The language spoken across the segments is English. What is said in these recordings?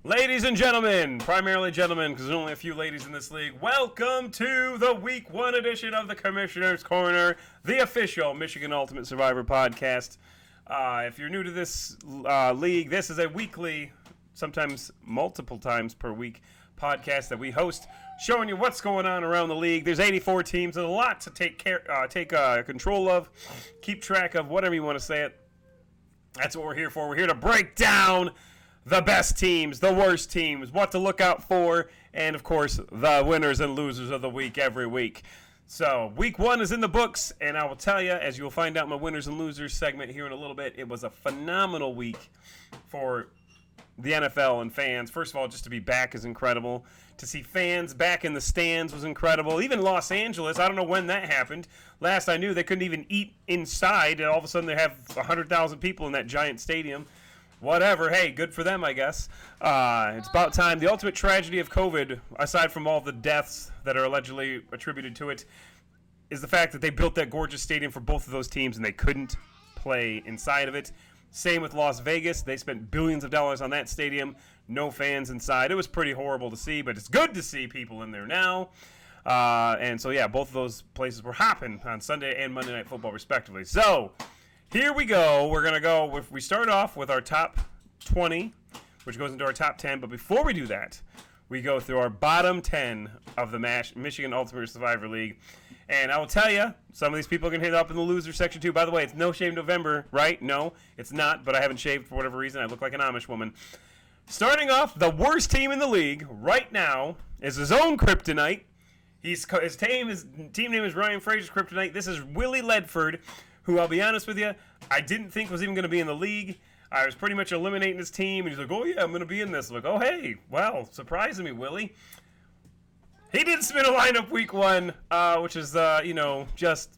Ladies and gentlemen, primarily gentlemen, because there's only a few ladies in this league, welcome to the Week 1 edition of the Commissioner's Corner, the official Michigan Ultimate Survivor podcast. If you're new to this league, this is a weekly, sometimes multiple times per week, podcast that we host, showing you what's going on around the league. There's 84 teams. There's a lot to take control of, keep track of, whatever you want to say it. That's what we're here for. We're here to break down the best teams, the worst teams, what to look out for, and, of course, the winners and losers of the week every week. So, Week 1 is in the books, and I will tell you, as you will find out in my winners and losers segment here in a little bit, it was a phenomenal week for the NFL and fans. First of all, just to be back is incredible. To see fans back in the stands was incredible. Even Los Angeles, I don't know when that happened. Last I knew, they couldn't even eat inside, and all of a sudden they have 100,000 people in that giant stadium. Whatever. Hey, good for them, I guess. It's about time. The ultimate tragedy of COVID, aside from all the deaths that are allegedly attributed to it, is the fact that they built that gorgeous stadium for both of those teams and they couldn't play inside of it. Same with Las Vegas. They spent billions of dollars on that stadium. No fans inside. It was pretty horrible to see, but it's good to see people in there now. And so, yeah, both of those places were hopping on Sunday and Monday Night Football, respectively. So, here we go. We're going to go. We start off with our top 20, which goes into our top 10. But before we do that, we go through our bottom 10 of the Michigan Ultimate Survivor League. And I will tell you, some of these people are going to hit up in the loser section too. By the way, it's No Shave November, right? No, it's not. But I haven't shaved for whatever reason. I look like an Amish woman. Starting off, the worst team in the league right now is his own kryptonite. His team name is Ryan Frazier's kryptonite. This is Willie Ledford, who, I'll be honest with you, I didn't think was even going to be in the league. I was pretty much eliminating his team, and he's like, oh, yeah, I'm going to be in this. I'm like, oh, hey, wow, surprising me, Willie. He did spin a lineup week 1, which is, just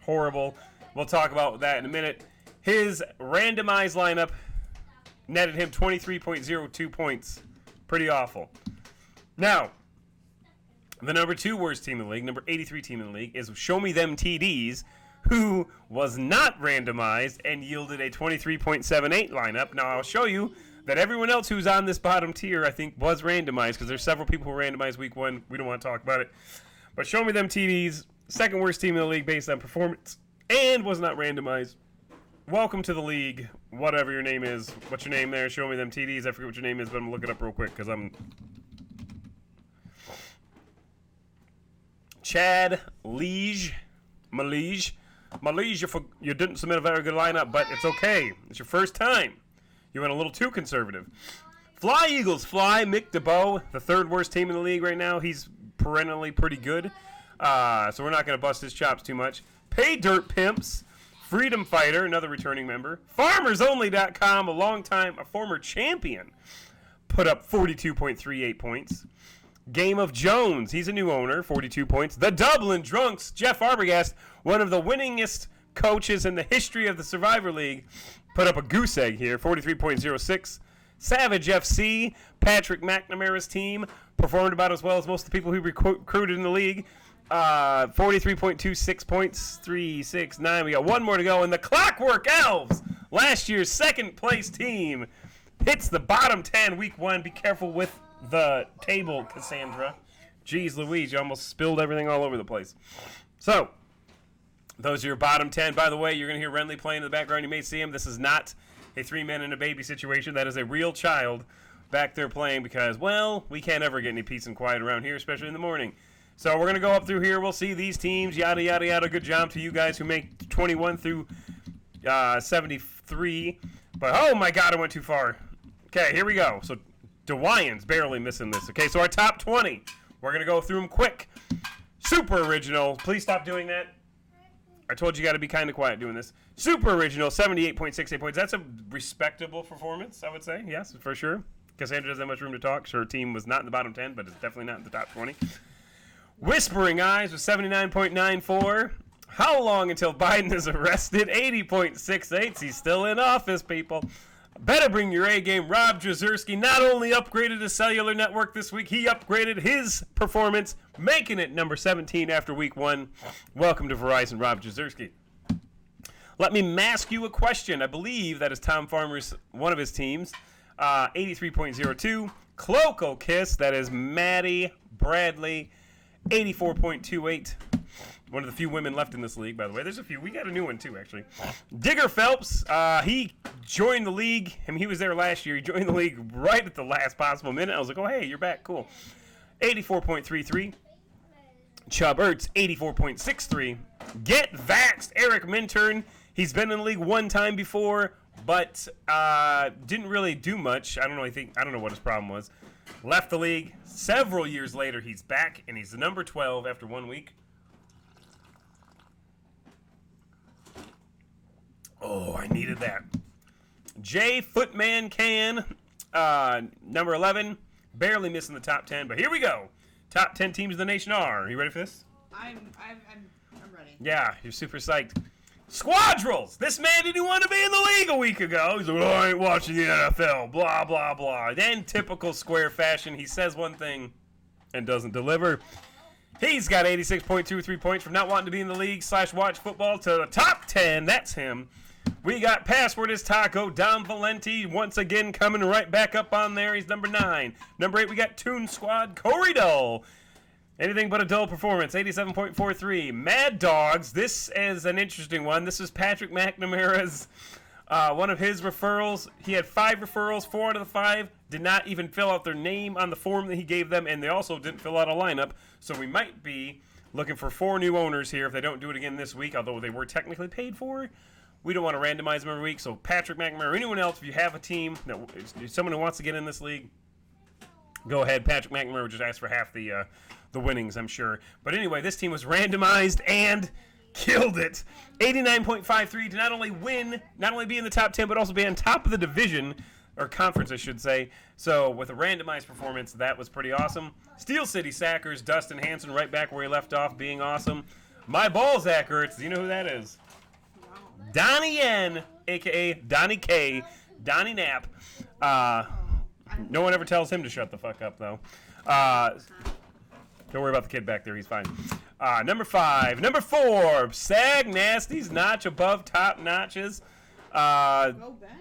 horrible. We'll talk about that in a minute. His randomized lineup netted him 23.02 points. Pretty awful. Now, the number 2 worst team in the league, number 83 team in the league, is Show Me Them TDs, who was not randomized and yielded a 23.78 lineup. Now, I'll show you that everyone else who's on this bottom tier, I think, was randomized, because there's several people who randomized week 1. We don't want to talk about it. But Show Me Them TDs, second worst team in the league based on performance, and was not randomized. Welcome to the league, whatever your name is. What's your name there? Show Me Them TDs. I forget what your name is, but I'm going to look it up real quick, because I'm Chad Malige, you didn't submit a very good lineup, but it's okay. It's your first time. You went a little too conservative. Fly, Eagles, fly. Mick DeBow, the third worst team in the league right now. He's perennially pretty good, so we're not going to bust his chops too much. Pay Dirt Pimps, Freedom Fighter, another returning member. FarmersOnly.com, a former champion, put up 42.38 points. Game of Jones, he's a new owner, 42 points. The Dublin Drunks, Jeff Arbogast, one of the winningest coaches in the history of the Survivor League, put up a goose egg here, 43.06. Savage FC, Patrick McNamara's team, performed about as well as most of the people who recruited in the league. 43.26 points, 369. We got one more to go. And the Clockwork Elves, last year's second place team, hits the bottom 10 week 1. Be careful with the table, Cassandra. Jeez Louise, you almost spilled everything all over the place. So, those are your bottom 10. By the way, you're going to hear Renly playing in the background. You may see him. This is not a 3 men and a baby situation. That is a real child back there playing because, well, we can't ever get any peace and quiet around here, especially in the morning. So we're going to go up through here. We'll see these teams, yada, yada, yada. Good job to you guys who make 21 through 73. But, oh, my God, I went too far. Okay, here we go. So, DeWyan's barely missing this. Okay, so our top 20. We're going to go through them quick. Super original. Please stop doing that. I told you got to be kind of quiet doing this. Super original, 78.68 points. That's a respectable performance, I would say. Yes, for sure. Cassandra doesn't have much room to talk. Her team was not in the bottom 10, but it's definitely not in the top 20. Whispering Eyes with 79.94. How long until Biden is arrested? 80.68. He's still in office, people. Better bring your A game. Rob Jazerski not only upgraded his cellular network this week, he upgraded his performance, making it number 17 after week 1. Welcome to Verizon, Rob Jazerski. Let me ask you a question. I believe that is Tom Farmer's one of his teams. 83.02. Cloaco Kiss, that is Maddie Bradley, 84.28. One of the few women left in this league, by the way. There's a few. We got a new one, too, actually. Digger Phelps, he joined the league. I mean, he was there last year. He joined the league right at the last possible minute. I was like, oh, hey, you're back. Cool. 84.33. Chubb Ertz, 84.63. Get Vaxxed, Eric Minturn. He's been in the league one time before, but didn't really do much. I don't know what his problem was. Left the league. Several years later, he's back, and he's the number 12 after 1 week. Oh, I needed that. Jay Footman Can, number 11, barely missing the top 10, but here we go. Top 10 teams in the nation are. You ready for this? I'm ready. Yeah, you're super psyched. Squadrels! This man didn't want to be in the league a week ago. He's like, oh, I ain't watching the NFL, blah, blah, blah. Then, typical Square fashion, he says one thing and doesn't deliver. He's got 86.23 points from not wanting to be in the league / watch football to the top 10. That's him. We got Password is Taco, Dom Valenti, once again coming right back up on there. He's number 9. Number 8, we got Toon Squad, Corey Dull. Anything but a dull performance, 87.43. Mad Dogs, this is an interesting one. This is Patrick McNamara's, one of his referrals. He had 5 referrals, 4 out of the 5 did not even fill out their name on the form that he gave them, and they also didn't fill out a lineup. So we might be looking for 4 new owners here if they don't do it again this week, although they were technically paid for. We don't want to randomize them every week. So Patrick McNamara or anyone else, if you have a team, someone who wants to get in this league, go ahead. Patrick McNamara just asked for half the winnings, I'm sure. But anyway, this team was randomized and killed it. 89.53 to not only win, not only be in the top 10, but also be on top of the division, or conference, I should say. So with a randomized performance, that was pretty awesome. Steel City Sackers, Dustin Hanson right back where he left off, being awesome. My Balzac Ertz, do you know who that is? Donnie N, a.k.a. Donnie K, Donnie Knapp. No one ever tells him to shut the fuck up, though. Don't worry about the kid back there. He's fine. Number 5. Number 4, Sag Nasty's Notch Above Top Notches. Go Ben.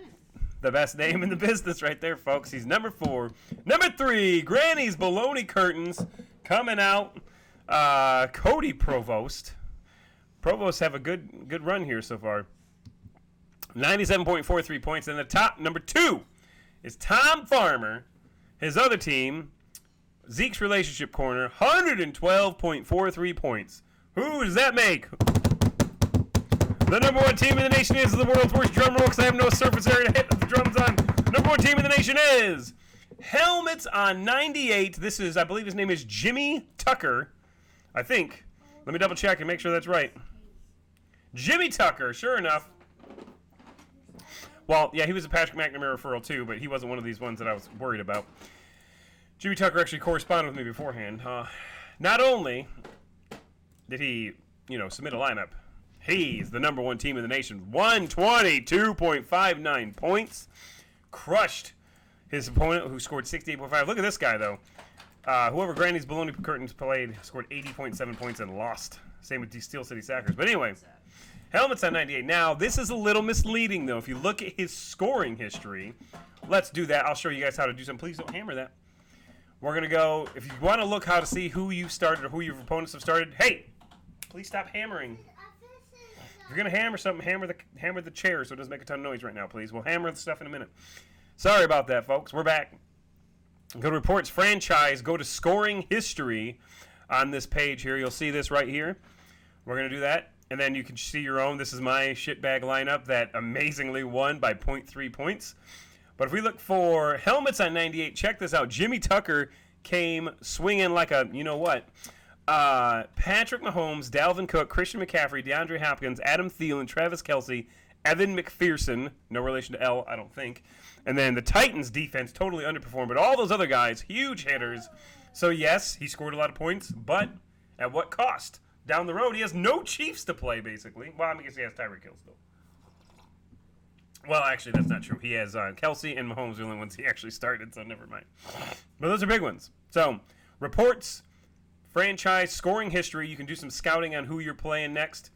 The best name in the business right there, folks. He's number 4. Number 3, Granny's Baloney Curtains coming out. Cody Provost. Provost have a good run here so far. 97.43 points. And the top, number 2, is Tom Farmer. His other team, Zeke's Relationship Corner, 112.43 points. Who does that make? The number 1 team in the nation is the world's worst drum roll because I have no surface area to hit the drums on. Number 1 team in the nation is Helmets on 98. This is, I believe his name is Jimmy Tucker. I think. Let me double check and make sure that's right. Jimmy Tucker, sure enough. Well, yeah, he was a Patrick McNamara referral too, but he wasn't one of these ones that I was worried about. Jimmy Tucker actually corresponded with me beforehand. Not only did he, submit a lineup, he's the number 1 team in the nation. 122.59 points. Crushed his opponent, who scored 68.5. Look at this guy, though. Whoever Granny's Baloney Curtains played scored 80.7 points and lost. Same with the Steel City Sackers. But anyway, Helmets on 98. Now, this is a little misleading, though. If you look at his scoring history, let's do that. I'll show you guys how to do something. Please don't hammer that. We're going to go, if you want to look how to see who you started or who your opponents have started, hey, please stop hammering. If you're going to hammer something, hammer the chair so it doesn't make a ton of noise right now, please. We'll hammer the stuff in a minute. Sorry about that, folks. We're back. Go to Reports Franchise. Go to Scoring History on this page here. You'll see this right here. We're going to do that. And then you can see your own. This is my shitbag lineup that amazingly won by 0.3 points. But if we look for Helmets on 98, check this out. Jimmy Tucker came swinging like a, you-know-what. Patrick Mahomes, Dalvin Cook, Christian McCaffrey, DeAndre Hopkins, Adam Thielen, Travis Kelce, Evan McPherson, no relation to L, I don't think. And then the Titans defense totally underperformed. But all those other guys, huge hitters. So, yes, he scored a lot of points, but at what cost? Down the road, he has no Chiefs to play, basically. Well, I guess he has Tyreek Hill still. Well, actually, that's not true. He has Kelce and Mahomes, the only ones he actually started, so never mind. But those are big ones. So, Reports, Franchise, Scoring History. You can do some scouting on who you're playing next.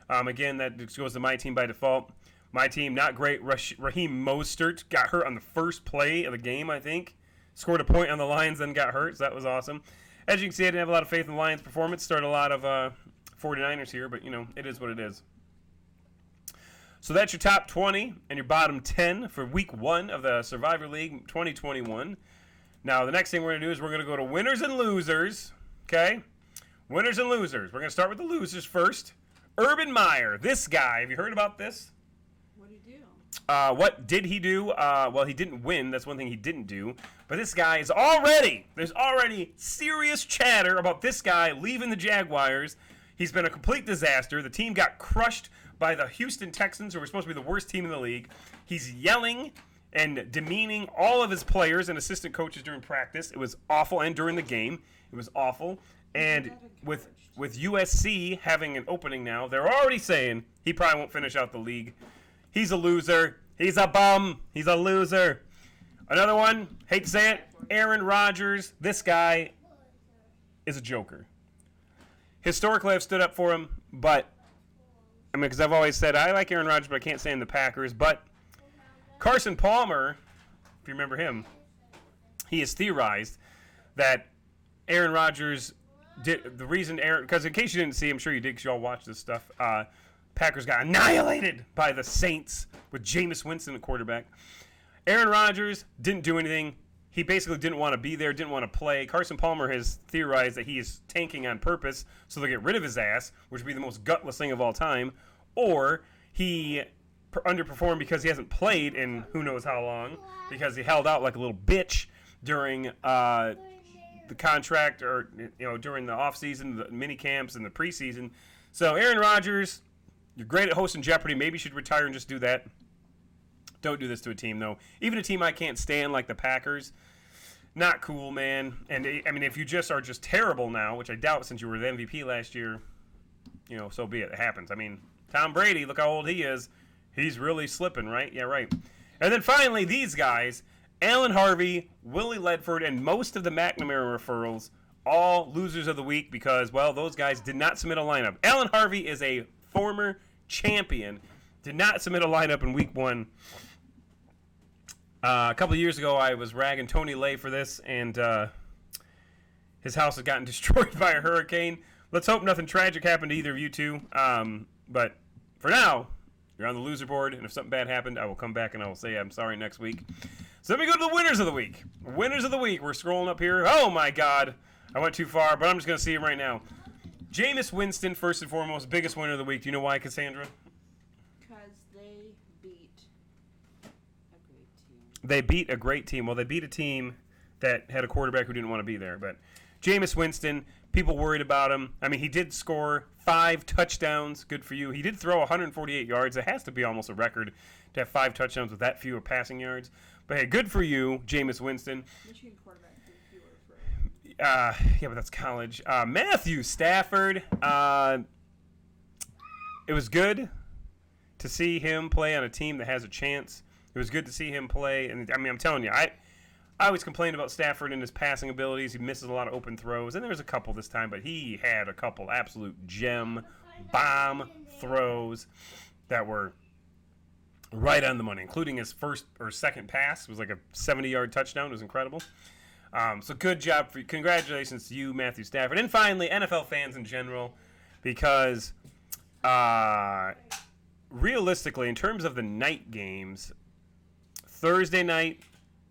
Again, that just goes to my team by default. My team, not great. Raheem Mostert got hurt on the first play of the game, I think. scored a point on the Lions, then got hurt, so that was awesome. As you can see, I didn't have a lot of faith in the Lions' performance. Started a lot of 49ers here, but, it is what it is. So that's your top 20 and your bottom 10 for Week 1 of the Survivor League 2021. Now, the next thing we're going to do is we're going to go to winners and losers, okay? Winners and losers. We're going to start with the losers first. Urban Meyer, this guy. Have you heard about this? What did he do? What did he do? Well, he didn't win. That's one thing he didn't do. But this guy is there's already serious chatter about this guy leaving the Jaguars. He's been a complete disaster. The team got crushed by the Houston Texans, who were supposed to be the worst team in the league. He's yelling and demeaning all of his players and assistant coaches during practice. It was awful, and during the game, it was awful. And with USC having an opening now, they're already saying he probably won't finish out the league. He's a loser. He's a bum. He's a loser. Another one, hate to say it, Aaron Rodgers. This guy is a joker. Historically, I've stood up for him, but, because I've always said I like Aaron Rodgers, but I can't stand the Packers. But Carson Palmer, if you remember him, he has theorized that Aaron Rodgers did the reason because in case you didn't see, I'm sure you did because you all watched this stuff. Packers got annihilated by the Saints with Jameis Winston, the quarterback. Aaron Rodgers didn't do anything. He basically didn't want to be there, didn't want to play. Carson Palmer has theorized that he is tanking on purpose so they'll get rid of his ass, which would be the most gutless thing of all time. Or he underperformed because he hasn't played in who knows how long because he held out like a little bitch during the contract or during the offseason, the mini camps, and the preseason. So Aaron Rodgers, you're great at hosting Jeopardy. Maybe you should retire and just do that. Don't do this to a team, though. Even a team I can't stand, like the Packers, not cool, man. And, if you just are just terrible now, which I doubt since you were the MVP last year, so be it. It happens. Tom Brady, look how old he is. He's really slipping, right? Yeah, right. And then finally, these guys, Alan Harvey, Willie Ledford, and most of the McNamara referrals, all losers of the week because, well, those guys did not submit a lineup. Alan Harvey is a former champion, did not submit a lineup in Week 1. A couple of years ago, I was ragging Tony Lay for this, and his house had gotten destroyed by a hurricane. Let's hope nothing tragic happened to either of you two. But for now, you're on the loser board, and if something bad happened, I will come back and I will say I'm sorry next week. So let me go to the winners of the week. Winners of the week. We're scrolling up here. Oh, my God. I went too far, but I'm just going to see him right now. Jameis Winston, first and foremost, biggest winner of the week. Do you know why, Cassandra? Because they beat a great team. They beat a great team. Well, they beat a team that had a quarterback who didn't want to be there. But Jameis Winston, people worried about him. He did score 5 touchdowns. Good for you. He did throw 148 yards. It has to be almost a record to have 5 touchdowns with that few passing yards. But hey, good for you, Jameis Winston. Michigan quarterback did fewer for yeah, but that's college. Matthew Stafford. It was good to see him play on a team that has a chance. It was good to see him play. And I'm telling you, I always complained about Stafford and his passing abilities. He misses a lot of open throws. And there was a couple this time, but he had a couple absolute gem bomb throws that were right on the money, including his first or second pass. It was like a 70-yard touchdown. It was incredible. So good job for you. Congratulations to you, Matthew Stafford. And finally, NFL fans in general, because realistically, in terms of the night games, Thursday night,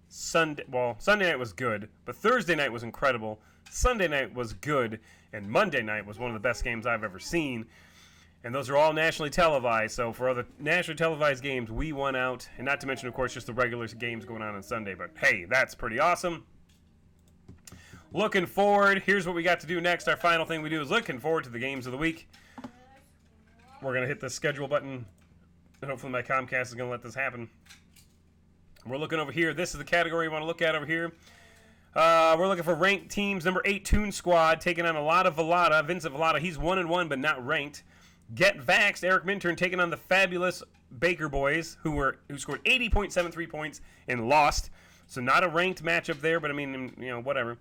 Sunday night was good, but Thursday night was incredible. Sunday night was good, and Monday night was one of the best games I've ever seen. And those are all nationally televised. So for other nationally televised games, we won out. And not to mention, of course, just the regular games going on Sunday. But hey, that's pretty awesome. Looking forward. Here's what we got to do next. Our final thing we do is looking forward to the games of the week. We're going to hit the schedule button. And hopefully my Comcast is going to let this happen. We're looking over here. This is the category you want to look at over here. We're looking for ranked teams. Number 8, Toon Squad, taking on a lot of Vallada. Vincent Vallada, he's 1-1, but not ranked. Get Vaxxed, Eric Minturn, taking on the fabulous Baker Boys, who scored 80.73 points and lost. So not a ranked matchup there, but whatever.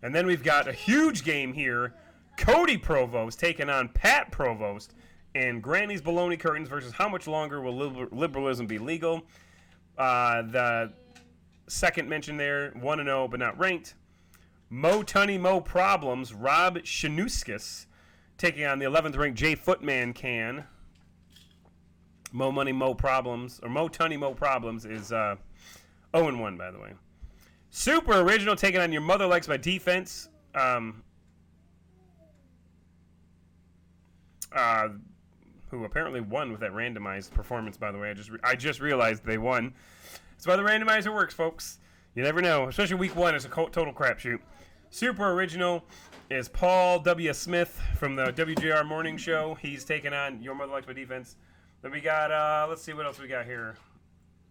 And then we've got a huge game here. Cody Provost taking on Pat Provost. And Granny's Baloney Curtains versus How Much Longer Will Liberalism Be Legal? The second mention there, 1-0, but not ranked. Mo Tunny Mo Problems, Rob Shanuskis, taking on the 11th ranked Jay Footman Can. Mo Money Mo Problems, or Mo Tunny Mo Problems is 0-1, by the way. Super Original, taking on Your Mother Likes My Defense. Who apparently won with that randomized performance, by the way. I just realized they won. That's why the randomizer works, folks. You never know, especially week 1 is a total crapshoot. Super Original is Paul W. Smith from the WJR Morning Show. He's taking on Your Mother Likes My Defense. Then we got, let's see what else we got here.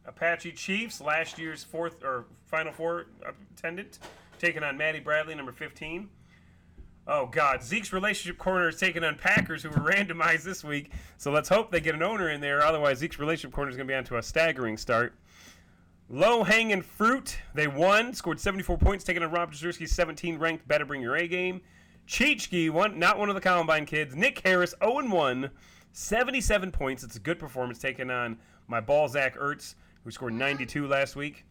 Apache Chiefs, last year's Final Four attendant, taking on Maddie Bradley, number 15. Oh, God. Zeke's Relationship Corner is taking on Packers, who were randomized this week. So let's hope they get an owner in there. Otherwise, Zeke's Relationship Corner is going to be on to a staggering start. Low Hanging Fruit, they won, scored 74 points, taking on Rob Jazierski's 17 ranked Better Bring Your A Game. Cheechki, not one of the Columbine kids. Nick Harris, 0-1, 77 points. It's a good performance, taking on my ball, Zach Ertz, who scored 92 last week.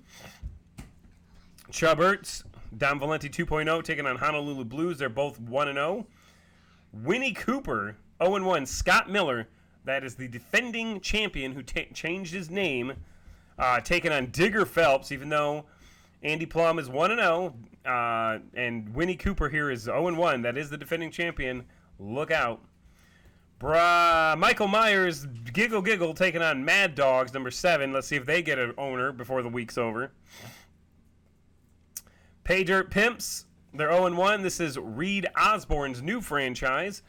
Chubb Ertz, Dom Valenti 2.0, taking on Honolulu Blues. They're both 1-0. Winnie Cooper, 0-1. Scott Miller, that is the defending champion who changed his name, taking on Digger Phelps, even though Andy Plum is 1-0. And Winnie Cooper here is 0-1. That is the defending champion. Look out. Michael Myers, Giggle, taking on Mad Dogs, number 7. Let's see if they get an owner before the week's over. Pay Dirt Pimps, they're 0-1. This is Reed Osborne's new franchise.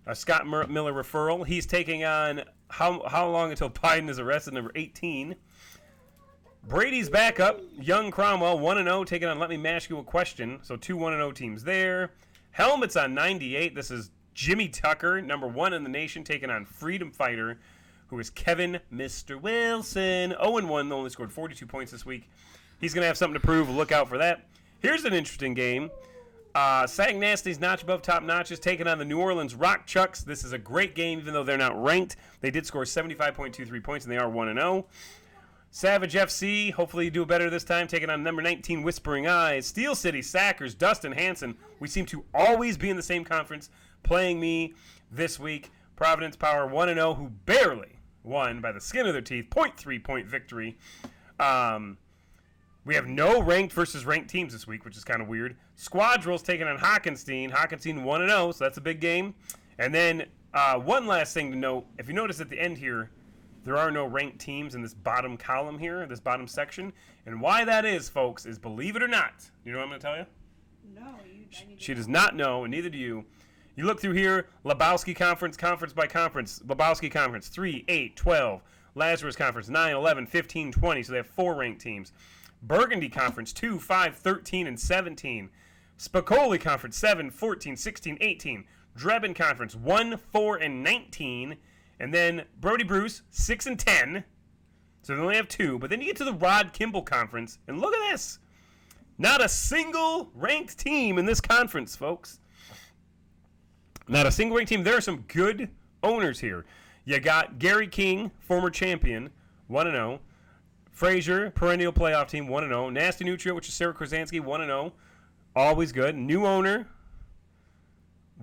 A Scott Miller referral. He's taking on How Long Until Biden is Arrested, number 18. Brady's backup, Young Cromwell, 1-0, taking on Let Me Ask You a Question. So 2 1-0 teams there. Helmets on 98. This is Jimmy Tucker, number 1 in the nation, taking on Freedom Fighter, who is Kevin Mr. Wilson. 0-1, only scored 42 points this week. He's going to have something to prove. Look out for that. Here's an interesting game. Sag Nasty's Notch Above Top Notches taking on the New Orleans Rock Chucks. This is a great game, even though they're not ranked. They did score 75.23 points, and they are 1-0. Savage FC, hopefully you do better this time, taking on number 19 Whispering Eyes. Steel City Sackers, Dustin Hanson. We seem to always be in the same conference, playing me this week. Providence Power 1-0, who barely won by the skin of their teeth. 0.3 point victory. We have no ranked versus ranked teams this week, which is kind of weird. Squadrels taking on Hockenstein. Hockenstein 1-0, so that's a big game. And then one last thing to note. If you notice at the end here, there are no ranked teams in this bottom column here, this bottom section. And why that is, folks, is believe it or not. You know what I'm going to tell you? No, I need to She does not know, and neither do you. You look through here, Lebowski Conference, conference by conference. Lebowski Conference, 3, 8, 12. Lazarus Conference, 9, 11, 15, 20. So they have 4 ranked teams. Burgundy Conference, 2, 5, 13, and 17. Spicoli Conference, 7, 14, 16, 18. Drebin Conference, 1, 4, and 19. And then Brody Bruce, 6 and 10. So they only have 2. But then you get to the Rod Kimball Conference, and look at this. Not a single ranked team in this conference, folks. Not a single ranked team. There are some good owners here. You got Gary King, former champion, 1-0. Frazier, perennial playoff team, 1-0. Nasty Nutria, which is Sarah Krasansky, 1-0. Always good. New owner,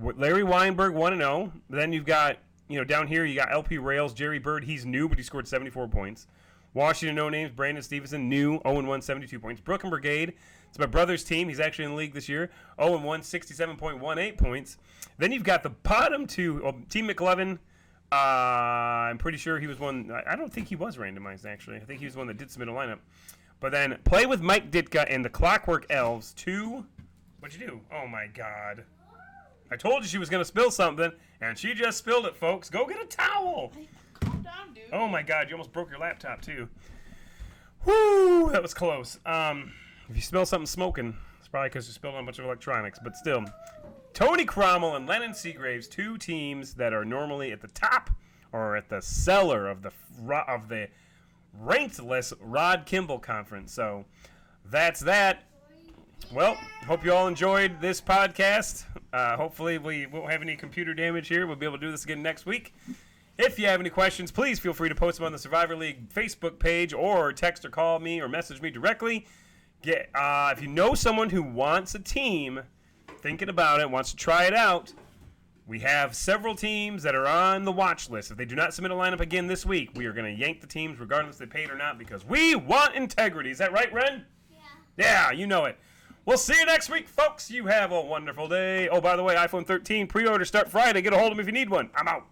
Larry Weinberg, 1-0. Then you've got, down here you got LP Rails, Jerry Bird. He's new, but he scored 74 points. Washington No Names, Brandon Stevenson, new, 0-1, 72 points. Brooklyn Brigade, it's my brother's team. He's actually in the league this year, 0-1, 67.18 points. Then you've got the bottom two, Team McLevin. I'm pretty sure he was one. I don't think he was randomized, actually. I think he was one that did submit a lineup. But then Play with Mike Ditka and the Clockwork Elves. 2. What'd you do? Oh, my God. I told you she was going to spill something, and she just spilled it, folks. Go get a towel. Hey, calm down, dude. Oh, my God. You almost broke your laptop, too. Whoo, that was close. If you smell something smoking, it's probably because you spilled on a bunch of electronics. But still, Tony Cromwell and Lennon Seagraves, 2 teams that are normally at the top or at the cellar of the ranked list Rod Kimball Conference. So that's that. Well, hope you all enjoyed this podcast. Hopefully we won't have any computer damage here. We'll be able to do this again next week. If you have any questions, please feel free to post them on the Survivor League Facebook page or text or call me or message me directly. if you know someone who wants a team, thinking about it, wants to try it out, we have several teams that are on the watch list. If they do not submit a lineup again this week, we are going to yank the teams regardless if they paid or not because we want integrity. Is that right, Ren? Yeah, you know it. We'll see you next week, folks. You have a wonderful day. Oh, by the way, iPhone 13 pre-order start Friday. Get a hold of me if you need one. I'm out.